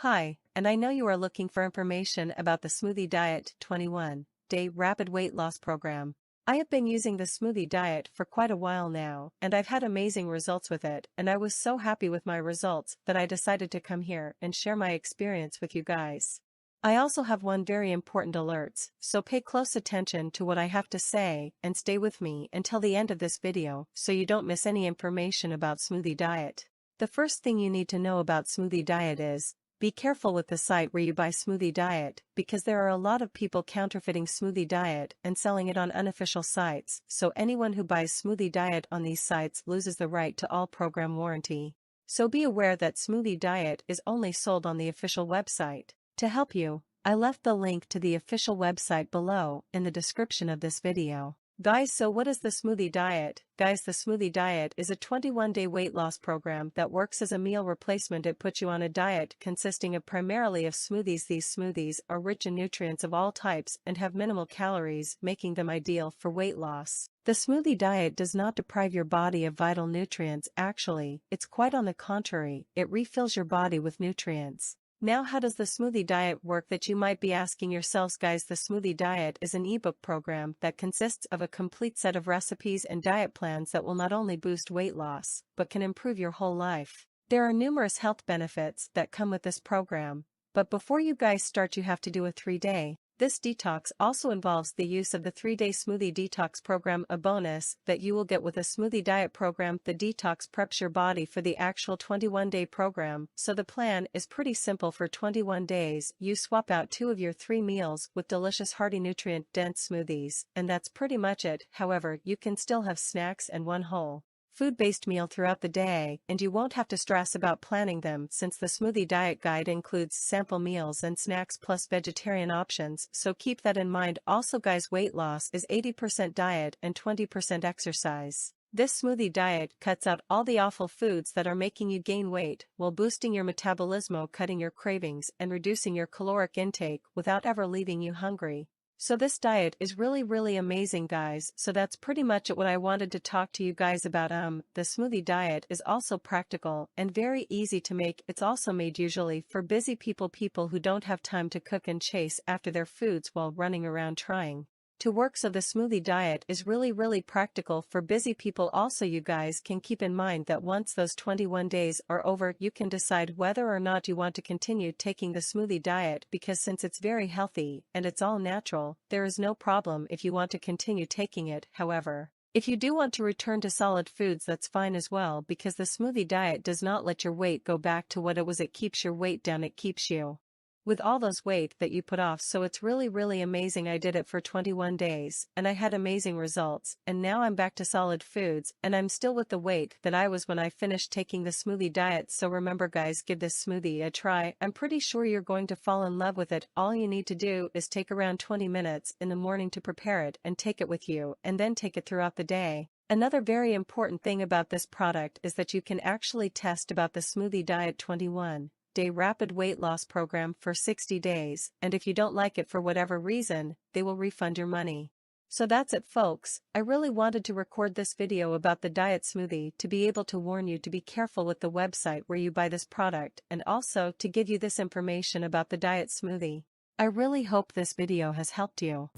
Hi, and I know you are looking for information about the Smoothie Diet 21-day rapid weight loss program. I have been using the Smoothie Diet for quite a while now, and I've had amazing results with it, and I was so happy with my results that I decided to come here and share my experience with you guys. I also have one very important alert, so pay close attention to what I have to say and stay with me until the end of this video so you don't miss any information about Smoothie Diet. The first thing you need to know about Smoothie Diet is, be careful with the site where you buy Smoothie Diet because there are a lot of people counterfeiting Smoothie Diet and selling it on unofficial sites, so anyone who buys Smoothie Diet on these sites loses the right to all program warranty. So be aware that Smoothie Diet is only sold on the official website. To help you, I left the link to the official website below in the description of this video. Guys, so what is the Smoothie Diet? Guys, the Smoothie Diet is a 21-day weight loss program that works as a meal replacement. It puts you on a diet consisting of primarily of smoothies. These smoothies are rich in nutrients of all types and have minimal calories, making them ideal for weight loss. The Smoothie Diet does not deprive your body of vital nutrients. Actually, it's quite on the contrary, it refills your body with nutrients. Now, how does the Smoothie Diet work, that you might be asking yourselves? Guys, the Smoothie Diet is an ebook program that consists of a complete set of recipes and diet plans that will not only boost weight loss, but can improve your whole life. There are numerous health benefits that come with this program, but before you guys start you have to do a 3-day. This detox also involves the use of the 3-day smoothie detox program, a bonus that you will get with a Smoothie Diet program. The detox preps your body for the actual 21-day program, so the plan is pretty simple. For 21 days, you swap out 2 of your 3 meals with delicious hearty nutrient-dense smoothies, and that's pretty much it. However, you can still have snacks and one whole food-based meal throughout the day, and you won't have to stress about planning them since the Smoothie Diet guide includes sample meals and snacks plus vegetarian options, so keep that in mind. Also guys, weight loss is 80% diet and 20% exercise. This Smoothie Diet cuts out all the awful foods that are making you gain weight while boosting your metabolism, cutting your cravings and reducing your caloric intake without ever leaving you hungry. So this diet is really amazing guys, so that's pretty much what I wanted to talk to you guys about. The Smoothie Diet is also practical and very easy to make. It's also made usually for busy people who don't have time to cook and chase after their foods while running around trying to work. So the Smoothie Diet is really practical for busy people. Also, you guys can keep in mind that once those 21 days are over, you can decide whether or not you want to continue taking the Smoothie Diet, because since it's very healthy and it's all natural, there is no problem if you want to continue taking it. However, if you do want to return to solid foods, that's fine as well, because the Smoothie Diet does not let your weight go back to what it was. It keeps your weight down. It keeps you with all those weight that you put off. So it's really amazing. I did it for 21 days and I had amazing results, and now I'm back to solid foods and I'm still with the weight that I was when I finished taking the Smoothie Diet. So remember guys, give this smoothie a try. I'm pretty sure you're going to fall in love with it. All you need to do is take around 20 minutes in the morning to prepare it and take it with you, and then take it throughout the day. Another very important thing about this product is that you can actually test about the Smoothie Diet 21-day rapid weight loss program for 60 days, and if you don't like it for whatever reason, they will refund your money. So that's it folks, I really wanted to record this video about the diet smoothie to be able to warn you to be careful with the website where you buy this product, and also to give you this information about the diet smoothie. I really hope this video has helped you.